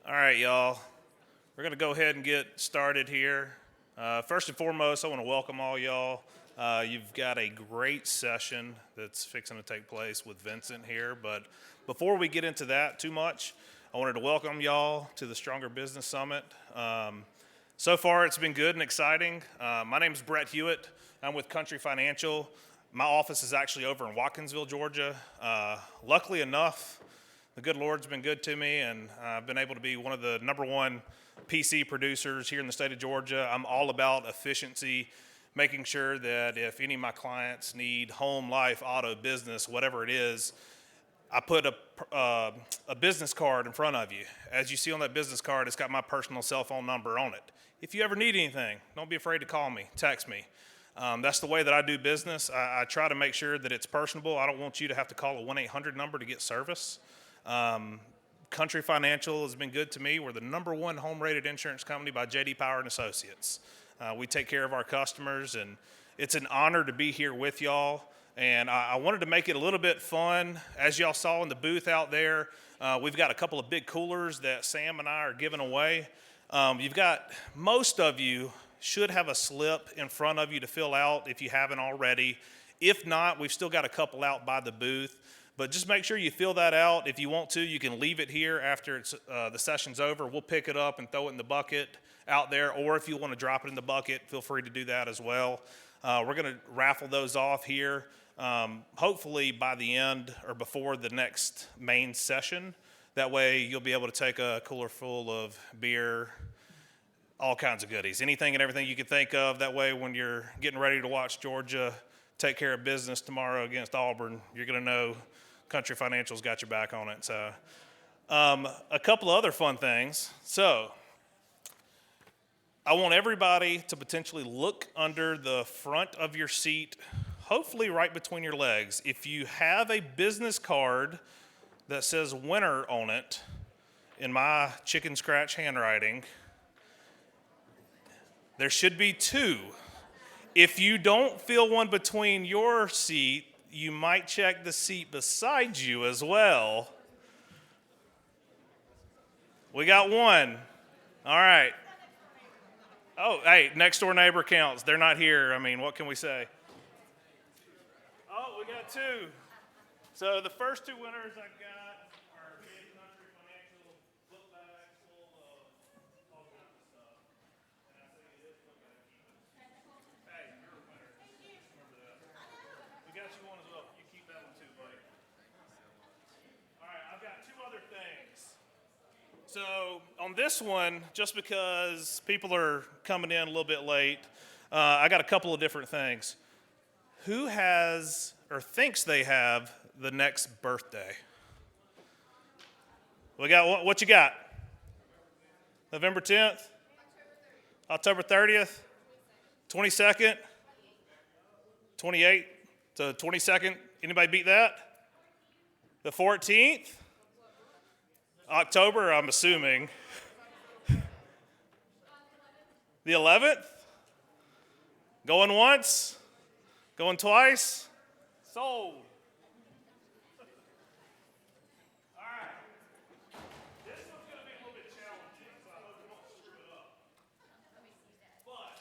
All right, y'all. We're going to go ahead and get started here. First and foremost, I want to welcome all y'all. You've got a great session that's fixing to take place with Vincent here. But before we get into that too much, I wanted to welcome y'all to the Stronger Business Summit. So far, it's been good and exciting. My name is Brett Hewitt. I'm with Country Financial. My office is actually over in Watkinsville, Georgia. Luckily enough, the good Lord's been good to me, and I've been able to be one of the number one PC producers here in the state of Georgia. I'm all about efficiency, making sure that if any of my clients need home, life, auto, business, whatever it is, I put a business card in front of you. As you see on that business card, it's got my personal cell phone number on it. If you ever need anything, don't be afraid to call me, text me. That's the way that I do business. I try to make sure that it's personable. I don't want you to have to call a 1-800 number to get service. Country Financial has been good to me. We're the number one home-rated insurance company by J.D. Power and Associates. We take care of our customers, and it's an honor to be here with y'all. And I wanted to make it a little bit fun. As y'all saw in the booth out there, we've got a couple of big coolers that Sam and I are giving away. Most of you should have a slip in front of you to fill out if you haven't already. If not, we've still got a couple out by the booth. But just make sure you fill that out. If you want to, you can leave it here after the session's over. We'll pick it up and throw it in the bucket out there. Or if you want to drop it in the bucket, feel free to do that as well. We're going to raffle those off here, hopefully by the end or before the next main session. That way you'll be able to take a cooler full of beer, all kinds of goodies, anything and everything you can think of. That way when you're getting ready to watch Georgia take care of business tomorrow against Auburn, you're going to know Country Financial's got your back on it. So, a couple of other fun things. So, I want everybody to potentially look under the front of your seat, hopefully right between your legs. If you have a business card that says winner on it, in my chicken scratch handwriting, there should be two. If you don't feel one between your seat, you might check the seat beside you as well. We got one. All right. Oh, hey, next door neighbor counts. They're not here. I mean, what can we say? Oh, we got two. So the first two winners I got are big Country Financial book bags full of all kinds of stuff. And I say this book bag. Hey, you're a winner. Remember that. We got you one as well. You keep that one too, buddy. All right, I've got two other things. So on this one, just because people are coming in a little bit late, I got a couple of different things. Who has or thinks they have the next birthday? We got what you got? November 10th? October 30th? 22nd? 28th? So 22nd? Anybody beat that? The 14th? October, I'm assuming. The 11th? Going once? Going twice? Sold. All right. This one's going to be a little bit challenging, so I hope we don't screw it up. But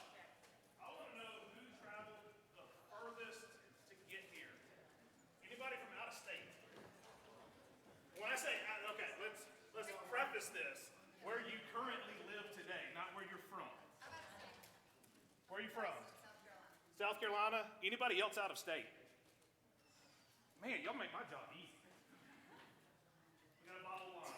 I want to know who traveled the furthest to get here. Anybody from out of state? When I say, okay, let's preface this. Where you currently live today, not where you're from. Where are you from? South Carolina. Anybody else out of state? Man, y'all make my job easy. We got a bottle of wine.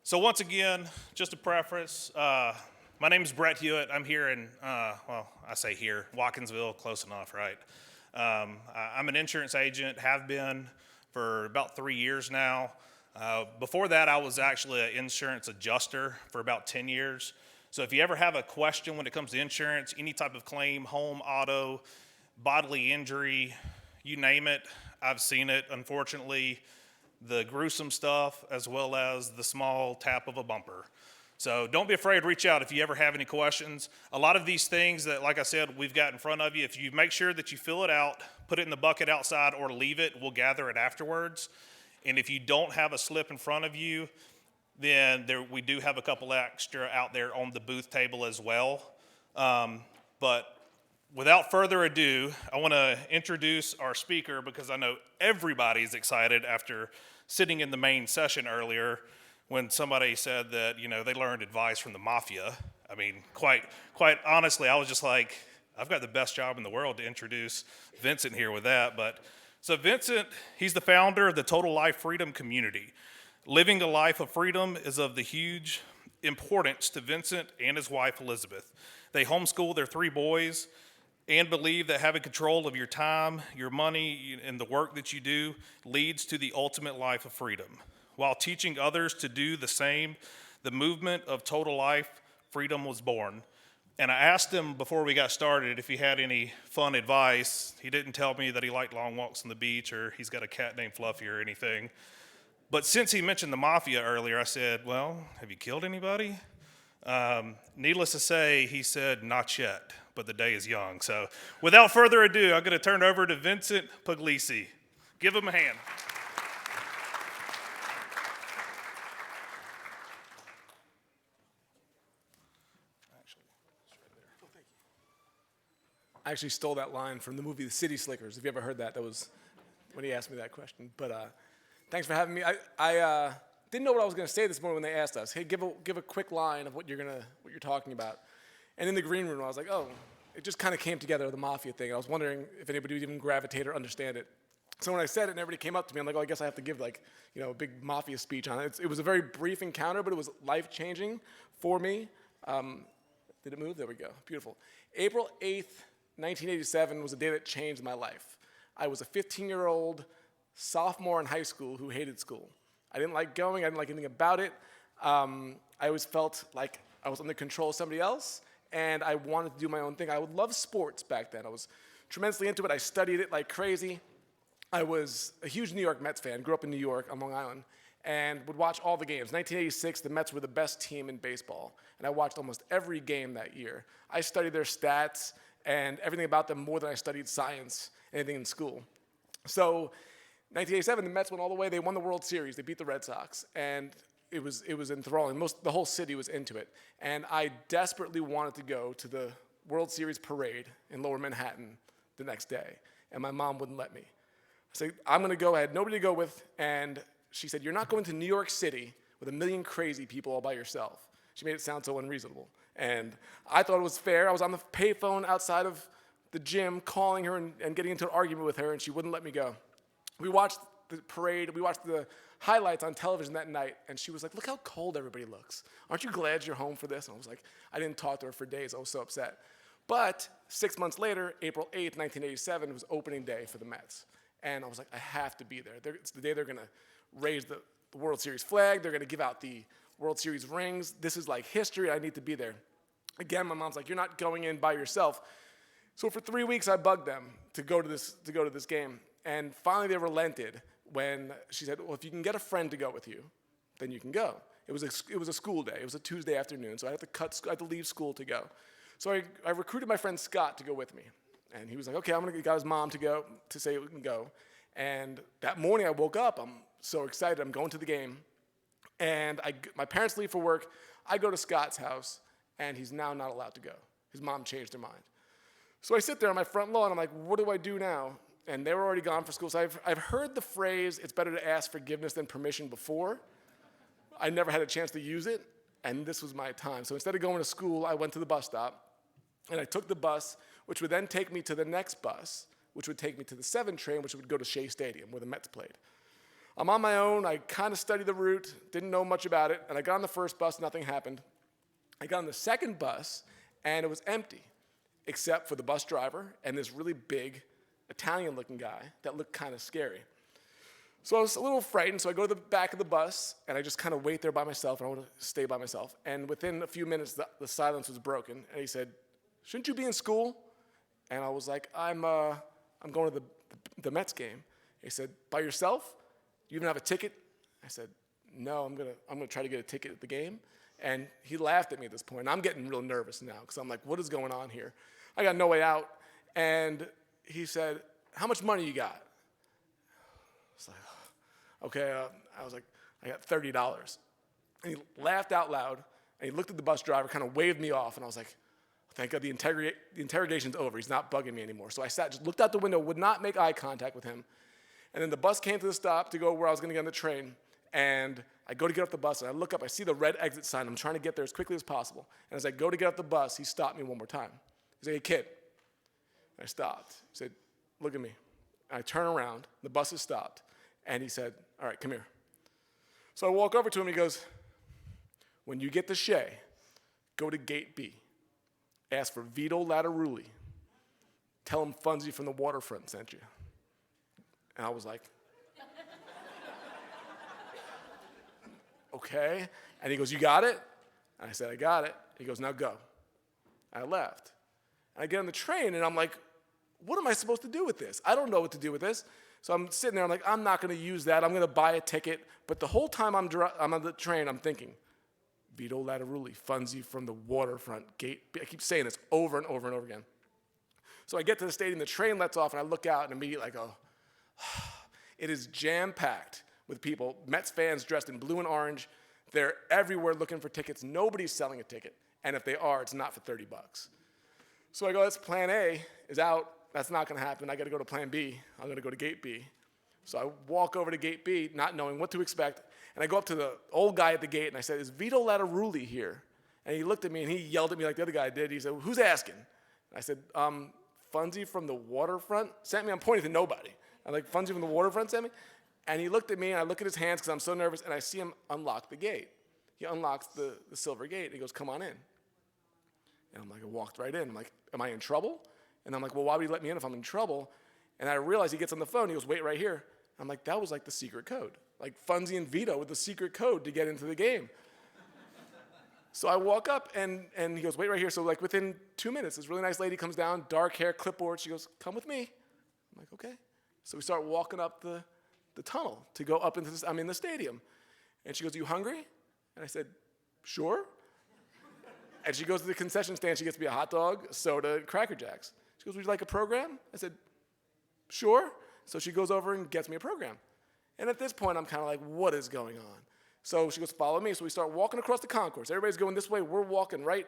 So once again, just a preface. My name is Brett Hewitt. I'm here in, I say here, Watkinsville, close enough, right? I'm an insurance agent, have been for about 3 years now. Before that, I was actually an insurance adjuster for about 10 years. So if you ever have a question when it comes to insurance, any type of claim, home, auto, bodily injury, you name it, I've seen it, unfortunately, the gruesome stuff as well as the small tap of a bumper. So don't be afraid to reach out if you ever have any questions. A lot of these things that, like I said, we've got in front of you, if you make sure that you fill it out, put it in the bucket outside or leave it, we'll gather it afterwards. And if you don't have a slip in front of you, then we do have a couple extra out there on the booth table as well. But without further ado, I want to introduce our speaker because I know everybody's excited after sitting in the main session earlier when somebody said that, they learned advice from the mafia. I mean, quite honestly, I was just like, I've got the best job in the world to introduce Vincent here with that. But so Vincent, he's the founder of the Total Life Freedom Community. Living a life of freedom is of the huge importance to Vincent and his wife, Elizabeth. They homeschool their 3 boys and believe that having control of your time, your money, and the work that you do leads to the ultimate life of freedom. While teaching others to do the same, the movement of Total Life Freedom was born. And I asked him before we got started if he had any fun advice. He didn't tell me that he liked long walks on the beach or he's got a cat named Fluffy or anything. But since he mentioned the mafia earlier, I said, well, have you killed anybody? Needless to say, he said, not yet, but the day is young. So without further ado, I'm going to turn it over to Vincent Pugliese. Give him a hand. I actually stole that line from the movie The City Slickers. Have you ever heard that? That was when he asked me that question. But thanks for having me. I didn't know what I was going to say this morning when they asked us. Hey, give a quick line of what you're talking about. And in the green room, I was like, oh, it just kind of came together, the mafia thing. I was wondering if anybody would even gravitate or understand it. So when I said it and everybody came up to me, I'm like, oh, I guess I have to give a big mafia speech on it. It was a very brief encounter, but it was life-changing for me. Did it move? There we go. Beautiful. April 8th, 1987 was a day that changed my life. I was a 15-year-old sophomore in high school who hated school. I didn't like going. I didn't like anything about it. I always felt like I was under control of somebody else, and I wanted to do my own thing. I would love sports back then. I was tremendously into it. I studied it like crazy. I was a huge New York Mets fan. Grew up in New York on Long Island, and would watch all the games. 1986, the Mets were the best team in baseball, and I watched almost every game that year. I studied their stats and everything about them more than I studied science, anything in school. So 1987, the Mets went all the way. They won the World Series. They beat the Red Sox, and it was enthralling. The whole city was into it, and I desperately wanted to go to the World Series parade in Lower Manhattan the next day, and my mom wouldn't let me. I said, I'm going to go. I had nobody to go with, and she said, you're not going to New York City with 1 million crazy people all by yourself. She made it sound so unreasonable, and I thought it was fair. I was on the payphone outside of the gym calling her and getting into an argument with her, and she wouldn't let me go. We watched the parade. We watched the highlights on television that night, and she was like, look how cold everybody looks. Aren't you glad you're home for this? And I was like, I didn't talk to her for days. I was so upset. But 6 months later, April 8th, 1987, was opening day for the Mets. And I was like, I have to be there. It's the day they're going to raise the World Series flag. They're going to give out the World Series rings. This is like history. I need to be there. Again, my mom's like, you're not going in by yourself. So for 3 weeks, I bugged them to go to this game. And finally, they relented when she said, well, if you can get a friend to go with you, then you can go. It was a school day. It was a Tuesday afternoon, so I had to leave school to go. So I recruited my friend Scott to go with me. And he was like, okay, got his mom to go, to say we can go. And that morning I woke up, I'm so excited, I'm going to the game. And my parents leave for work, I go to Scott's house, and he's now not allowed to go. His mom changed her mind. So I sit there on my front lawn, I'm like, what do I do now? And they were already gone for school. So I've heard the phrase, it's better to ask forgiveness than permission before. I never had a chance to use it, and this was my time. So instead of going to school, I went to the bus stop, and I took the bus, which would then take me to the next bus, which would take me to the 7 train, which would go to Shea Stadium, where the Mets played. I'm on my own. I kind of studied the route, didn't know much about it, and I got on the first bus, nothing happened. I got on the second bus, and it was empty, except for the bus driver and this really big Italian-looking guy that looked kind of scary. So I was a little frightened, so I go to the back of the bus, and I just kind of wait there by myself, and I want to stay by myself. And within a few minutes, the silence was broken, and he said, shouldn't you be in school? And I was like, I'm going to the Mets game. He said, by yourself? Do you even have a ticket? I said, no, I'm gonna try to get a ticket at the game. And he laughed at me at this point. I'm getting real nervous now because I'm like, what is going on here? I got no way out. And he said, how much money you got? I was like, okay. I was like, I got $30. And he laughed out loud, and he looked at the bus driver, kind of waved me off, and I was like, thank God the interrogation's over. He's not bugging me anymore. So I sat, just looked out the window, would not make eye contact with him. And then the bus came to the stop to go where I was going to get on the train. And I go to get off the bus, and I look up. I see the red exit sign. I'm trying to get there as quickly as possible. And as I go to get off the bus, he stopped me one more time. He said, hey, kid. And I stopped. He said, look at me. And I turn around. The bus has stopped. And he said, all right, come here. So I walk over to him. He goes, when you get to Shea, go to gate B. Ask for Vito Latarulli. Tell him Funzy from the waterfront sent you. And I was like, okay. And he goes, you got it? And I said, I got it. He goes, now go. I left. And I get on the train, and I'm like, what am I supposed to do with this? I don't know what to do with this. So I'm sitting there, I'm like, I'm not going to use that. I'm going to buy a ticket. But the whole time I'm on the train, I'm thinking, Vito Latarulli, Funzy from the waterfront gate. I keep saying this over and over and over again. So I get to the stadium, the train lets off, and I look out, and immediately I go, it is jam-packed with people, Mets fans dressed in blue and orange. They're everywhere looking for tickets. Nobody's selling a ticket. And if they are, it's not for $30. So I go, that's plan A is out. That's not going to happen. I got to go to plan B. I'm going to go to gate B. So I walk over to gate B, not knowing what to expect. And I go up to the old guy at the gate, and I said, is Vito Latarulli here? And he looked at me, and he yelled at me like the other guy did. He said, who's asking? And I said, Funzy from the waterfront sent me. I'm pointing to nobody. I'm like, Funzy from the waterfront sent me? And he looked at me, and I look at his hands because I'm so nervous, and I see him unlock the gate. He unlocks the silver gate, and he goes, come on in. And I'm like, I walked right in. I'm like, am I in trouble? And I'm like, well, why would he let me in if I'm in trouble? And I realize he gets on the phone. He goes, wait right here. I'm like, that was like the secret code. Like Funzy and Vito with the secret code to get into the game. So I walk up, and he goes, wait right here. So like within 2 minutes, this really nice lady comes down, dark hair, clipboard. She goes, come with me. I'm like, okay. So we start walking up the tunnel to go up into I'm in the stadium. And she goes, you hungry? And I said, sure. And she goes to the concession stand. She gets me a hot dog, a soda, and Cracker Jacks. She goes, would you like a program? I said, sure. So she goes over and gets me a program. And at this point, I'm kind of like, what is going on? So she goes, follow me. So we start walking across the concourse. Everybody's going this way. We're walking right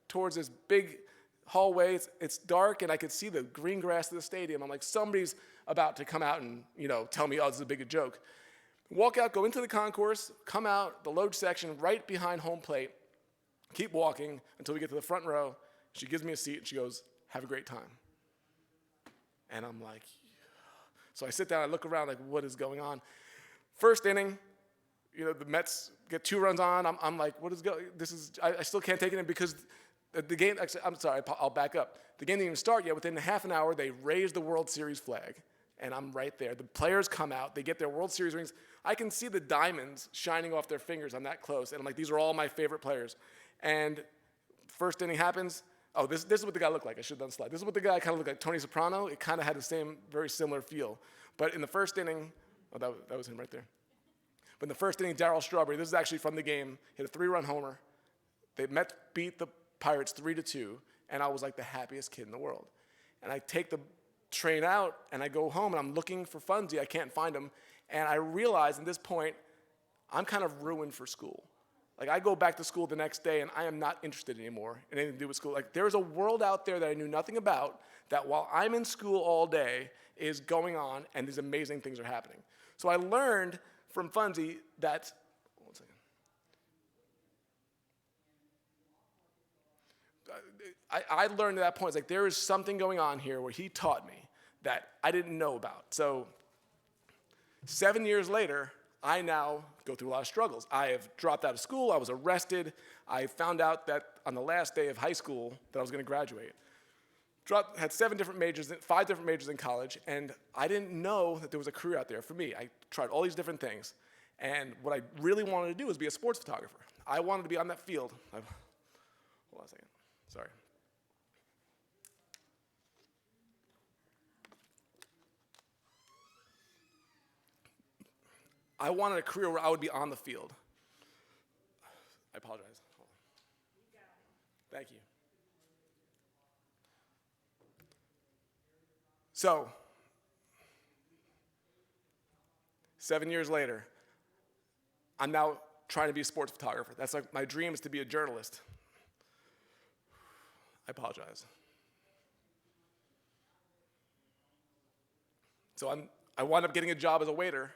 towards this big hallway. It's dark, and I could see the green grass of the stadium. I'm like, somebody's about to come out and, tell me, oh, this is a big joke. Walk out, go into the concourse, come out, the load section right behind home plate, keep walking until we get to the front row. She gives me a seat, and she goes, have a great time. And I'm like, so I sit down, I look around, like, what is going on? First inning, the Mets get 2 runs on. I'm like, what is going? I still can't take it in because the game. Actually, I'm sorry, I'll back up. The game didn't even start yet. Within half an hour, they raise the World Series flag, and I'm right there. The players come out, they get their World Series rings. I can see the diamonds shining off their fingers. I'm that close, and I'm like, these are all my favorite players. And first inning happens. Oh, this is what the guy looked like. I should have done a slide. This is what the guy kind of looked like. Tony Soprano. It kind of had the same, very similar feel. But in the first inning, that was him right there. But in the first inning, Darryl Strawberry, this is actually from the game, hit a 3-run homer. The Mets beat the Pirates 3-2, and I was like the happiest kid in the world. And I take the train out, and I go home, and I'm looking for Funzy. I can't find him. And I realize at this point, I'm kind of ruined for school. Like, I go back to school the next day, and I am not interested anymore in anything to do with school. Like, there's a world out there that I knew nothing about that while I'm in school all day is going on, and these amazing things are happening. So I learned from Funzy that, one second. I learned at that point, it's like there is something going on here where he taught me that I didn't know about. So 7 years later, I now go through a lot of struggles. I have dropped out of school. I was arrested. I found out that on the last day of high school that I was going to graduate. Had 5 different majors in college, and I didn't know that there was a career out there for me. I tried all these different things, and what I really wanted to do was be a sports photographer. I wanted to be on that field. Hold on a second. Sorry. I wanted a career where I would be on the field. I apologize. Thank you. So, 7 years later, I'm now trying to be a sports photographer. That's like my dream is to be a journalist. I apologize. So I wound up getting a job as a waiter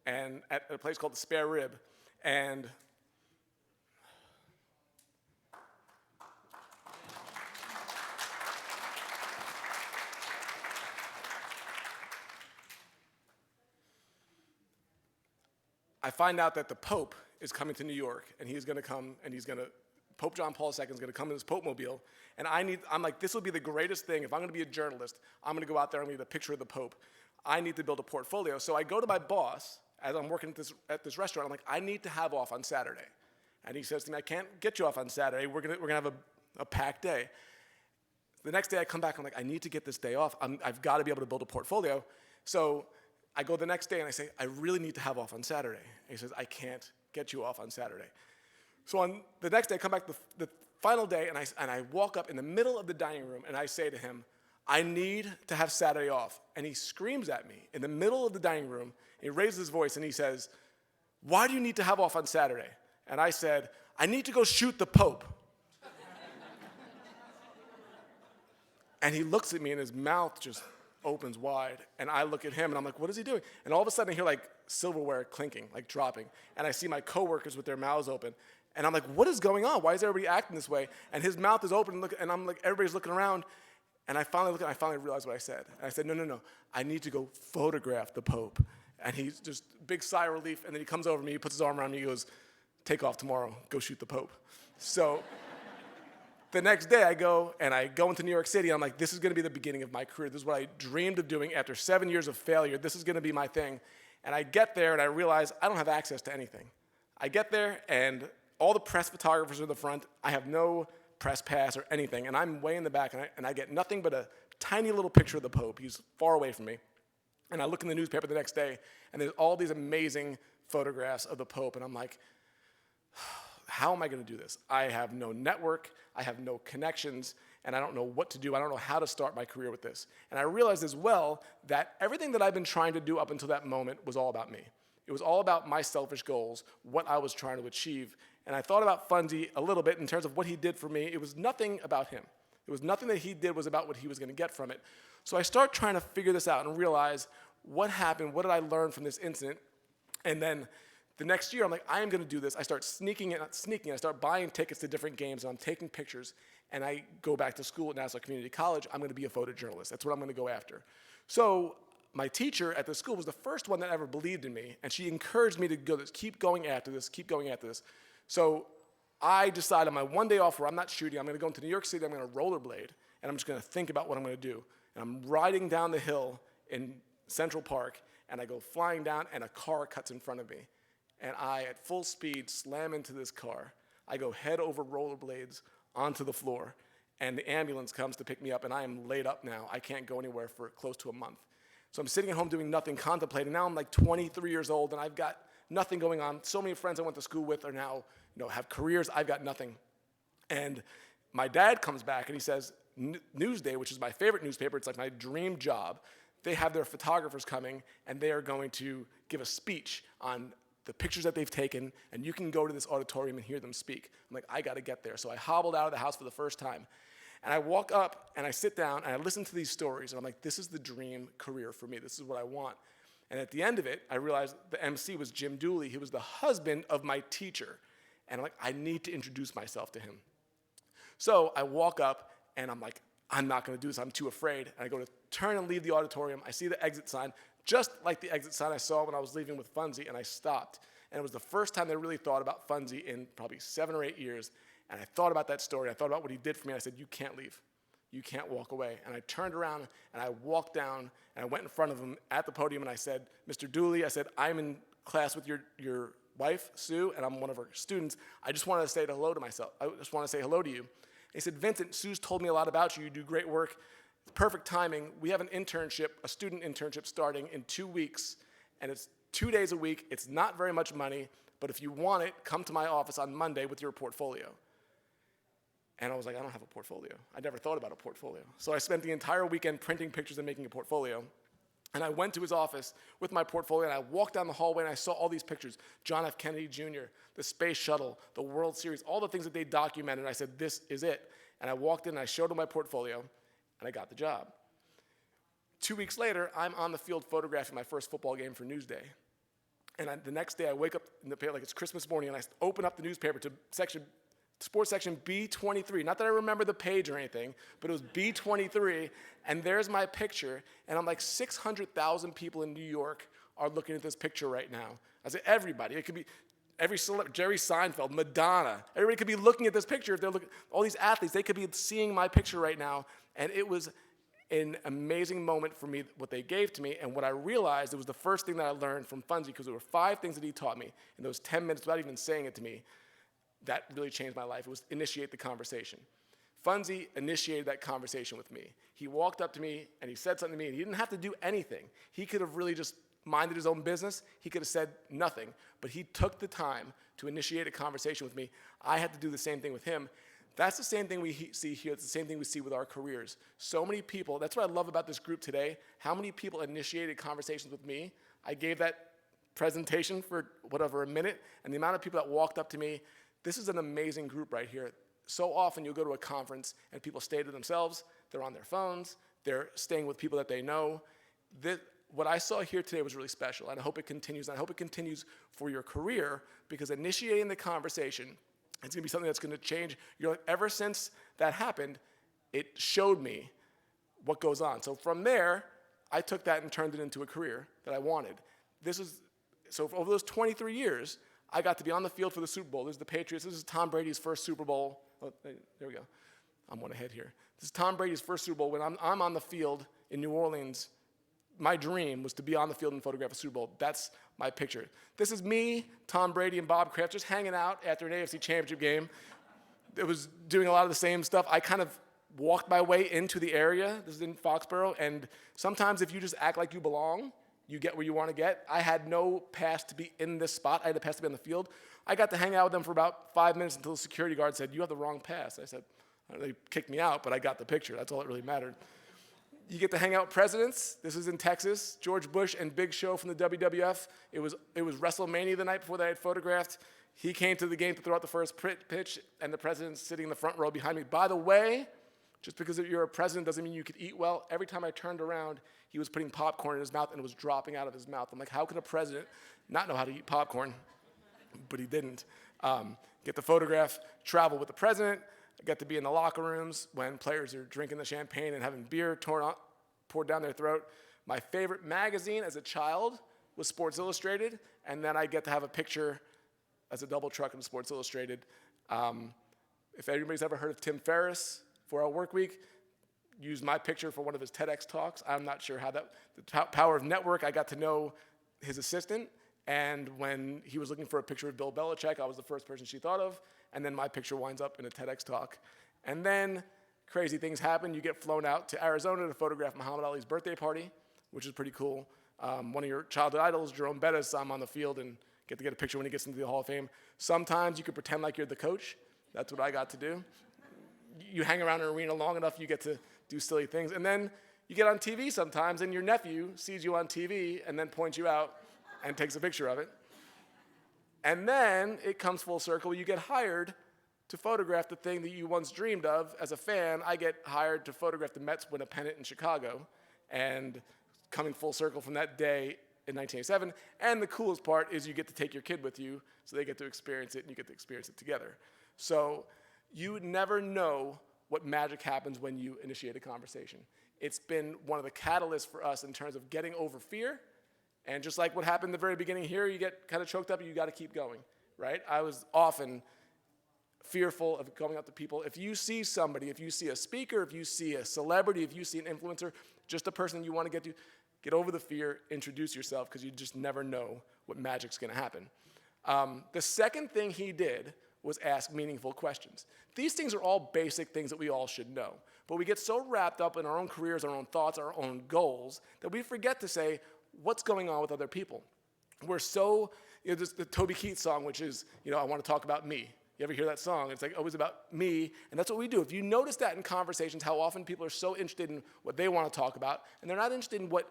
and at a place called the Spare Rib. And I find out that the Pope is coming to New York, and he's going to come, and Pope John Paul II is going to come in his Pope-mobile, and I'm like, this will be the greatest thing. If I'm going to be a journalist, I'm going to go out there and get a picture of the Pope. I need to build a portfolio. So I go to my boss, as I'm working at this restaurant, I'm like, I need to have off on Saturday. And he says to me, I can't get you off on Saturday. We're gonna have a packed day. The next day I come back, I'm like, I need to get this day off. I've got to be able to build a portfolio. So I go the next day and I say, I really need to have off on Saturday. And he says, I can't get you off on Saturday. So on the next day, I come back the final day, and I walk up in the middle of the dining room, and I say to him, I need to have Saturday off. And he screams at me in the middle of the dining room. He raises his voice, and he says, why do you need to have off on Saturday? And I said, I need to go shoot the Pope. And he looks at me, and his mouth just opens wide, and I look at him, and I'm like, what is he doing? And all of a sudden, I hear like silverware clinking, like dropping, and I see my coworkers with their mouths open, and I'm like, what is going on? Why is everybody acting this way? And his mouth is open, and I'm like, everybody's looking around, and I finally realized what I said. And I said, no, I need to go photograph the Pope. And he's just big sigh of relief, and then he comes over to me, he puts his arm around me, he goes, take off tomorrow, go shoot the Pope. So the next day I go into New York City, and I'm like, this is gonna be the beginning of my career. This is what I dreamed of doing after 7 years of failure. This is gonna be my thing. And I get there, and I realize I don't have access to anything. I get there, and all the press photographers are in the front. I have no press pass or anything, and I'm way in the back, and I get nothing but a tiny little picture of the Pope. He's far away from me. And I look in the newspaper the next day, and there's all these amazing photographs of the Pope, and I'm like, how am I going to do this? I have no network, I have no connections, and I don't know what to do. I don't know how to start my career with this. And I realized as well that everything that I've been trying to do up until that moment was all about me. It was all about my selfish goals, what I was trying to achieve. And I thought about Funzy a little bit in terms of what he did for me. It was nothing about him. It was nothing that he did was about what he was going to get from it. So I start trying to figure this out and realize what happened, what did I learn from this incident, and then the next year I'm like, I am going to do this. I start I start buying tickets to different games, and I'm taking pictures, and I go back to school at Nassau Community College. I'm going to be a photojournalist. That's what I'm going to go after. So my teacher at the school was the first one that ever believed in me, and she encouraged me to keep going after this, keep going after this. So I decided on my one day off where I'm not shooting, I'm going to go into New York City, I'm going to rollerblade, and I'm just going to think about what I'm going to do. And I'm riding down the hill in Central Park, and I go flying down, and a car cuts in front of me. And I, at full speed, slam into this car. I go head over rollerblades onto the floor, and the ambulance comes to pick me up, and I am laid up now. I can't go anywhere for close to a month. So I'm sitting at home doing nothing, contemplating. Now I'm like 23 years old, and I've got nothing going on. So many friends I went to school with are now, have careers. I've got nothing. And my dad comes back, and he says, Newsday, which is my favorite newspaper, it's like my dream job, they have their photographers coming, and they are going to give a speech on the pictures that they've taken, and you can go to this auditorium and hear them speak. I'm like, I gotta get there. So I hobbled out of the house for the first time. And I walk up, and I sit down, and I listen to these stories, and I'm like, this is the dream career for me. This is what I want. And at the end of it, I realized the MC was Jim Dooley. He was the husband of my teacher. And I'm like, I need to introduce myself to him. So I walk up, and I'm like, I'm not gonna do this, I'm too afraid. And I go to turn and leave the auditorium. I see the exit sign, just like the exit sign I saw when I was leaving with Funzy, and I stopped. And it was the first time I really thought about Funzy in probably 7 or 8 years. And I thought about that story, I thought about what he did for me, and I said, you can't leave. You can't walk away. And I turned around, and I walked down, and I went in front of him at the podium, and I said, Mr. Dooley, I said, I'm in class with your wife, Sue, and I'm one of her students. I just wanted to say hello to myself. I just want to say hello to you. And he said, Vincent, Sue's told me a lot about you. You do great work. Perfect timing. We have an internship, a student internship starting in 2 weeks, and it's 2 days a week. It's not very much money, but if you want it, come to my office on Monday with your portfolio. And I was like, I don't have a portfolio. I never thought about a portfolio. So I spent the entire weekend printing pictures and making a portfolio. And I went to his office with my portfolio, and I walked down the hallway, and I saw all these pictures. John F. Kennedy Jr., the space shuttle, the World Series, all the things that they documented. And I said, this is it. And I walked in, and I showed him my portfolio, and I got the job. 2 weeks later, I'm on the field photographing my first football game for Newsday. And the next day, I wake up in the paper like it's Christmas morning, and I open up the newspaper to sports section B23. Not that I remember the page or anything, but it was B23, and there's my picture, and I'm like, 600,000 people in New York are looking at this picture right now. I said, everybody. It could be every celebrity, Jerry Seinfeld, Madonna. Everybody could be looking at this picture. If they're looking, all these athletes, they could be seeing my picture right now, and it was an amazing moment for me, what they gave to me, and what I realized, it was the first thing that I learned from Funzy, because there were 5 things that he taught me in those 10 minutes without even saying it to me, that really changed my life. It was initiate the conversation. Funzy initiated that conversation with me. He walked up to me and he said something to me, and he didn't have to do anything. He could have really just minded his own business. He could have said nothing, but he took the time to initiate a conversation with me. I had to do the same thing with him. That's the same thing we see here. It's the same thing we see with our careers. So many people, that's what I love about this group today, how many people initiated conversations with me. I gave that presentation for whatever, a minute, and the amount of people that walked up to me. This is an amazing group right here. So often you'll go to a conference and people stay to themselves, they're on their phones, they're staying with people that they know. What I saw here today was really special, and I hope it continues, and I hope it continues for your career, because initiating the conversation, it's gonna be something that's gonna change your life. Ever since that happened, it showed me what goes on. So from there, I took that and turned it into a career that I wanted. So over those 23 years, I got to be on the field for the Super Bowl. This is the Patriots. This is Tom Brady's first Super Bowl. Oh, there we go. I'm one ahead here. This is Tom Brady's first Super Bowl. When I'm on the field in New Orleans, my dream was to be on the field and photograph a Super Bowl. That's my picture. This is me, Tom Brady, and Bob Kraft just hanging out after an AFC Championship game. It was doing a lot of the same stuff. I kind of walked my way into the area. This is in Foxborough. And sometimes if you just act like you belong, you get where you want to get. I had no pass to be in this spot. I had a pass to be on the field. I got to hang out with them for about 5 minutes until the security guard said, you have the wrong pass. I said, they kicked me out, but I got the picture. That's all that really mattered. You get to hang out with presidents. This is in Texas. George Bush and Big Show from the WWF. It was WrestleMania the night before that I had photographed. He came to the game to throw out the first pitch, and the president's sitting in the front row behind me. By the way, just because you're a president doesn't mean you could eat well. Every time I turned around, he was putting popcorn in his mouth, and it was dropping out of his mouth. I'm like, how can a president not know how to eat popcorn? But he didn't. Get the photograph, travel with the president. I got to be in the locker rooms when players are drinking the champagne and having beer poured down their throat. My favorite magazine as a child was Sports Illustrated, and then I get to have a picture as a double truck in Sports Illustrated. If anybody's ever heard of Tim Ferriss, 4-Hour Work Week, used my picture for one of his TEDx talks. I'm not sure how the power of network, I got to know his assistant, and when he was looking for a picture of Bill Belichick, I was the first person she thought of, and then my picture winds up in a TEDx talk. And then crazy things happen. You get flown out to Arizona to photograph Muhammad Ali's birthday party, which is pretty cool. One of your childhood idols, Jerome Bettis, I'm on the field and get to get a picture when he gets into the Hall of Fame. Sometimes you could pretend like you're the coach. That's what I got to do. You hang around an arena long enough, you get to do silly things. And then you get on TV sometimes, and your nephew sees you on TV and then points you out and takes a picture of it. And then it comes full circle. You get hired to photograph the thing that you once dreamed of. As a fan, I get hired to photograph the Mets win a pennant in Chicago, and coming full circle from that day in 1987. And the coolest part is you get to take your kid with you, so they get to experience it, and you get to experience it together. So you would never know what magic happens when you initiate a conversation. It's been one of the catalysts for us in terms of getting over fear. And just like what happened at the very beginning here, you get kind of choked up and you got to keep going, right? I was often fearful of going up to people. If you see somebody, if you see a speaker, if you see a celebrity, if you see an influencer, just a person you want to get over the fear, introduce yourself, because you just never know what magic's going to happen. The second thing he did was ask meaningful questions. These things are all basic things that we all should know. But we get so wrapped up in our own careers, our own thoughts, our own goals, that we forget to say, what's going on with other people? We're so, there's the Toby Keith song, which is, I want to talk about me. You ever hear that song? It's like always about me, and that's what we do. If you notice that in conversations, how often people are so interested in what they want to talk about, and they're not interested in what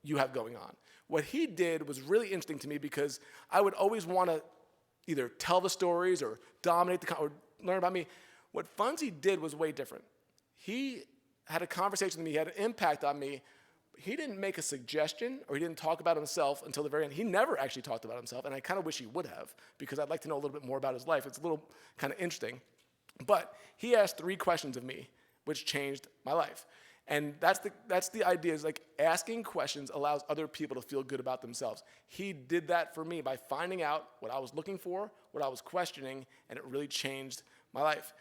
you have going on. What he did was really interesting to me because I would always want to either tell the stories or dominate or learn about me. What Funzy did was way different. He had a conversation with me, he had an impact on me. He didn't make a suggestion or he didn't talk about himself until the very end. He never actually talked about himself, and I kind of wish he would have because I'd like to know a little bit more about his life. It's a little kind of interesting. But he asked 3 questions of me, which changed my life. And that's the idea, is like asking questions allows other people to feel good about themselves. He did that for me by finding out what I was looking for, what I was questioning, and it really changed my life.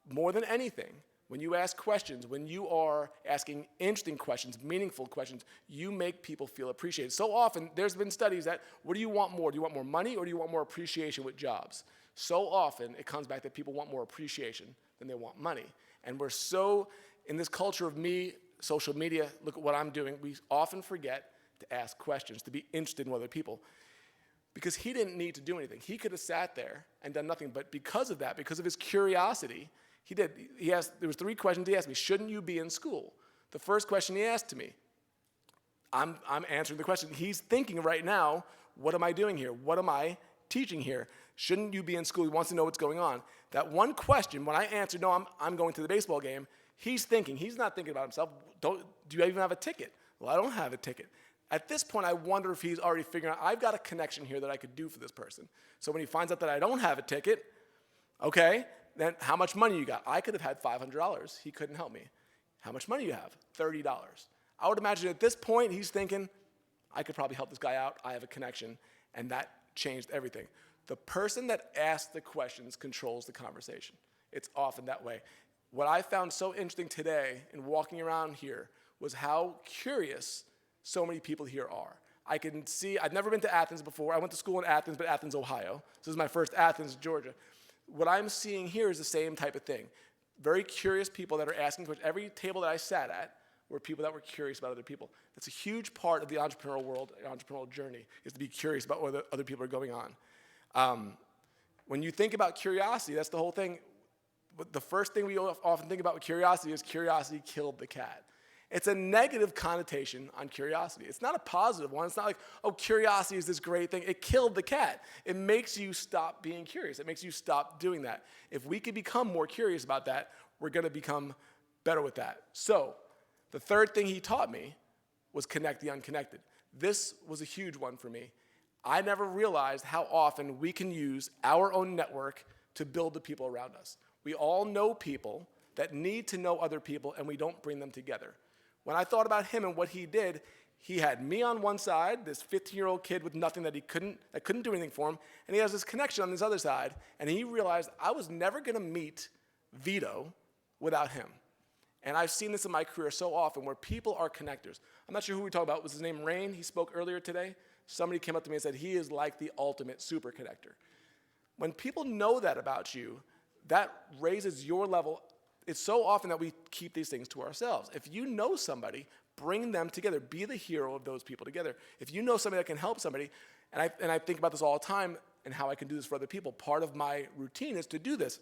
More than anything, when you ask questions, when you are asking interesting questions, meaningful questions, you make people feel appreciated. So often, there's been studies that, what do you want more? Do you want more money or do you want more appreciation with jobs? So often, it comes back that people want more appreciation than they want money. And we're so, in this culture of me, social media, look at what I'm doing, we often forget to ask questions, to be interested in other people. Because he didn't need to do anything. He could have sat there and done nothing, but because of that, because of his curiosity, he did. There was 3 questions he asked me. Shouldn't you be in school? The first question he asked to me, I'm answering the question. He's thinking right now, what am I doing here? What am I teaching here? Shouldn't you be in school? He wants to know what's going on. That one question, when I answered, no, I'm going to the baseball game, he's thinking. He's not thinking about himself. Do you even have a ticket? Well, I don't have a ticket. At this point, I wonder if he's already figuring out, I've got a connection here that I could do for this person. So when he finds out that I don't have a ticket, okay, then how much money you got? I could have had $500. He couldn't help me. How much money you have? $30. I would imagine at this point, he's thinking, I could probably help this guy out. I have a connection. And that changed everything. The person that asks the questions controls the conversation. It's often that way. What I found so interesting today in walking around here was how curious so many people here are. I can see, I've never been to Athens before. I went to school in Athens, but Athens, Ohio. So this is my first Athens, Georgia. What I'm seeing here is the same type of thing. Very curious people that are asking questions. Every table that I sat at were people that were curious about other people. That's a huge part of the entrepreneurial world, the entrepreneurial journey, is to be curious about what other people are going on. When you think about curiosity, that's the whole thing. But the first thing we often think about with curiosity is curiosity killed the cat. It's a negative connotation on curiosity. It's not a positive one. It's not like, oh, curiosity is this great thing. It killed the cat. It makes you stop being curious. It makes you stop doing that. If we could become more curious about that, we're going to become better with that. So the third thing he taught me was connect the unconnected. This was a huge one for me. I never realized how often we can use our own network to build the people around us. We all know people that need to know other people, and we don't bring them together. When I thought about him and what he did, he had me on one side, this 15-year-old kid with nothing that couldn't do anything for him, and he has this connection on this other side, and he realized I was never going to meet Vito without him. And I've seen this in my career so often where people are connectors. I'm not sure who we talked about. Was his name Rain? He spoke earlier today. Somebody came up to me and said, he is like the ultimate super connector. When people know that about you, that raises your level. It's so often that we keep these things to ourselves. If you know somebody, bring them together. Be the hero of those people together. If you know somebody that can help somebody, and I think about this all the time and how I can do this for other people, part of my routine is to do this.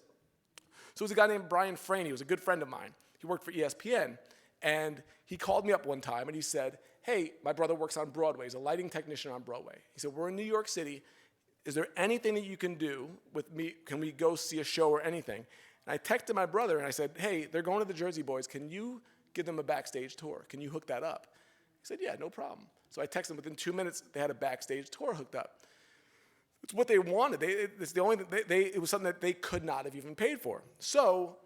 So there's a guy named Brian Franey. He was a good friend of mine. He worked for ESPN, and he called me up one time, and he said, hey, my brother works on Broadway. He's a lighting technician on Broadway. He said, we're in New York City. Is there anything that you can do with me? Can we go see a show or anything? And I texted my brother, and I said, hey, they're going to the Jersey Boys. Can you give them a backstage tour? Can you hook that up? He said, yeah, no problem. So I texted them. Within 2 minutes, they had a backstage tour hooked up. It's what they wanted. It was something that they could not have even paid for. So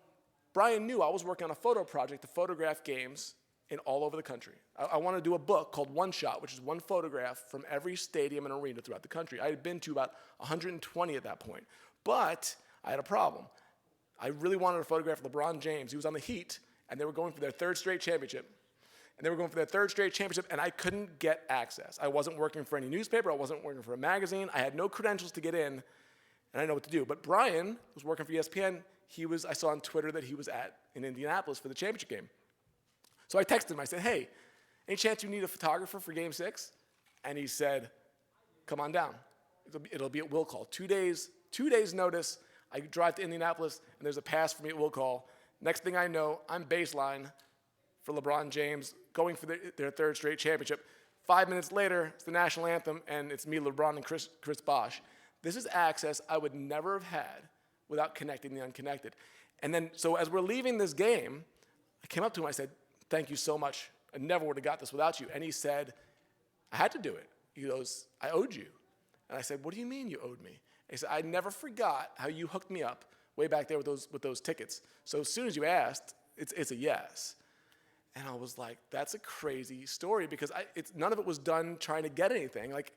Brian knew I was working on a photo project to photograph games in all over the country. I wanted to do a book called One Shot, which is one photograph from every stadium and arena throughout the country. I had been to about 120 at that point. But I had a problem. I really wanted to photograph LeBron James. He was on the Heat, and they were going for their 3rd straight championship. And I couldn't get access. I wasn't working for any newspaper. I wasn't working for a magazine. I had no credentials to get in, and I didn't know what to do. But Brian was working for ESPN. I saw on Twitter that he was in Indianapolis for the championship game. So I texted him. I said, hey, any chance you need a photographer for Game 6? And he said, come on down. It'll be at will call. 2 days notice. I drive to Indianapolis, and there's a pass for me at will call. Next thing I know, I'm baseline for LeBron James, going for their third straight championship. 5 minutes later, it's the national anthem, and it's me, LeBron, and Chris Bosh. This is access I would never have had without connecting the unconnected. And then, so as we're leaving this game, I came up to him, I said, thank you so much. I never would have got this without you. And he said, I had to do it. He goes, I owed you. And I said, what do you mean you owed me? And he said, I never forgot how you hooked me up way back there with those tickets. So as soon as you asked, it's a yes. And I was like, that's a crazy story because none of it was done trying to get anything. Like,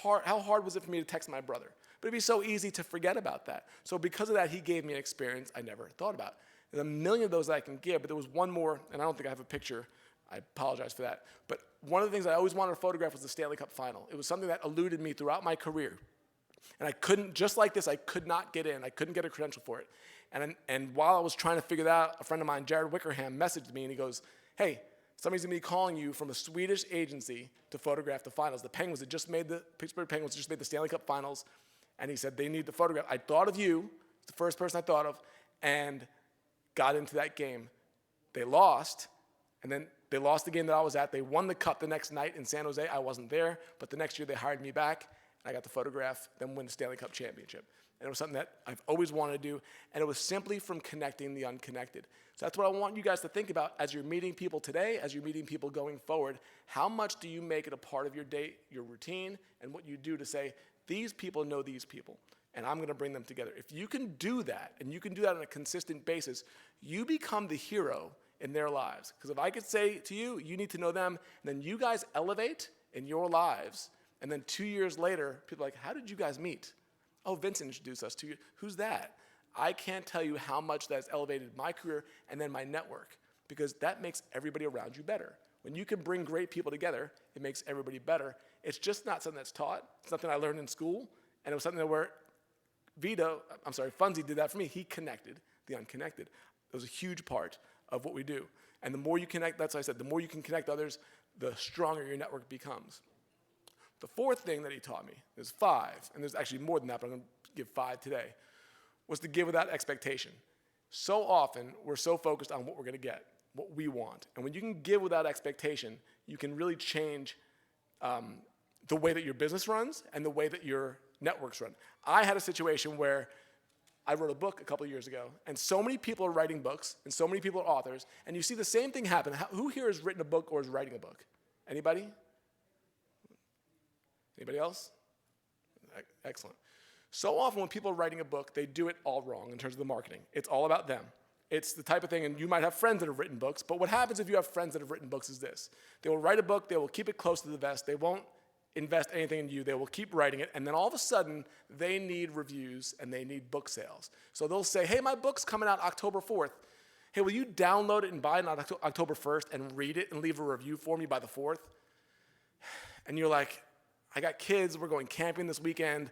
how hard was it for me to text my brother? But it'd be so easy to forget about that. So because of that, he gave me an experience I never thought about. There's a million of those that I can give, but there was one more, and I don't think I have a picture. I apologize for that. But one of the things I always wanted to photograph was the Stanley Cup final. It was something that eluded me throughout my career. And I couldn't, just like this, I could not get in. I couldn't get a credential for it. And while I was trying to figure that out, a friend of mine, Jared Wickerham, messaged me, and he goes, hey, somebody's going to be calling you from a Swedish agency to photograph the finals. The Penguins had just made Pittsburgh Penguins just made the Stanley Cup finals, and he said they need the photograph. I thought of you, the first person I thought of, and got into that game. They lost, and then they lost the game that I was at. They won the cup the next night in San Jose. I wasn't there, but the next year they hired me back, and I got to photograph them win the Stanley Cup championship. And it was something that I've always wanted to do, and it was simply from connecting the unconnected. So that's what I want you guys to think about as you're meeting people today, as you're meeting people going forward. How much do you make it a part of your day, your routine, and what you do to say, these people know these people, and I'm going to bring them together. If you can do that, and you can do that on a consistent basis, you become the hero in their lives. Because if I could say to you, you need to know them, and then you guys elevate in your lives, and then 2 years later, people are like, how did you guys meet? Oh, Vincent introduced us to you. Who's that? I can't tell you how much that's elevated my career and then my network, because that makes everybody around you better. When you can bring great people together, it makes everybody better. It's just not something that's taught. It's something I learned in school, and it was something where Funzy did that for me. He connected the unconnected. It was a huge part of what we do. And the more you connect, that's what I said, the more you can connect others, the stronger your network becomes. The fourth thing that he taught me, there's 5, and there's actually more than that, but I'm going to give 5 today, was to give without expectation. So often, we're so focused on what we're going to get, what we want. And when you can give without expectation, you can really change the way that your business runs and the way that your networks run. I had a situation where I wrote a book a couple of years ago, and so many people are writing books, and so many people are authors, and you see the same thing happen. Who here has written a book or is writing a book? Anybody? Anybody else? Excellent. So often when people are writing a book, they do it all wrong in terms of the marketing. It's all about them. It's the type of thing, and you might have friends that have written books, but what happens if you have friends that have written books is this. They will write a book, they will keep it close to the vest, they won't invest anything in you, they will keep writing it, and then all of a sudden, they need reviews and they need book sales. So they'll say, hey, my book's coming out October 4th. Hey, will you download it and buy it on October 1st and read it and leave a review for me by the 4th? And you're like, I got kids, we're going camping this weekend.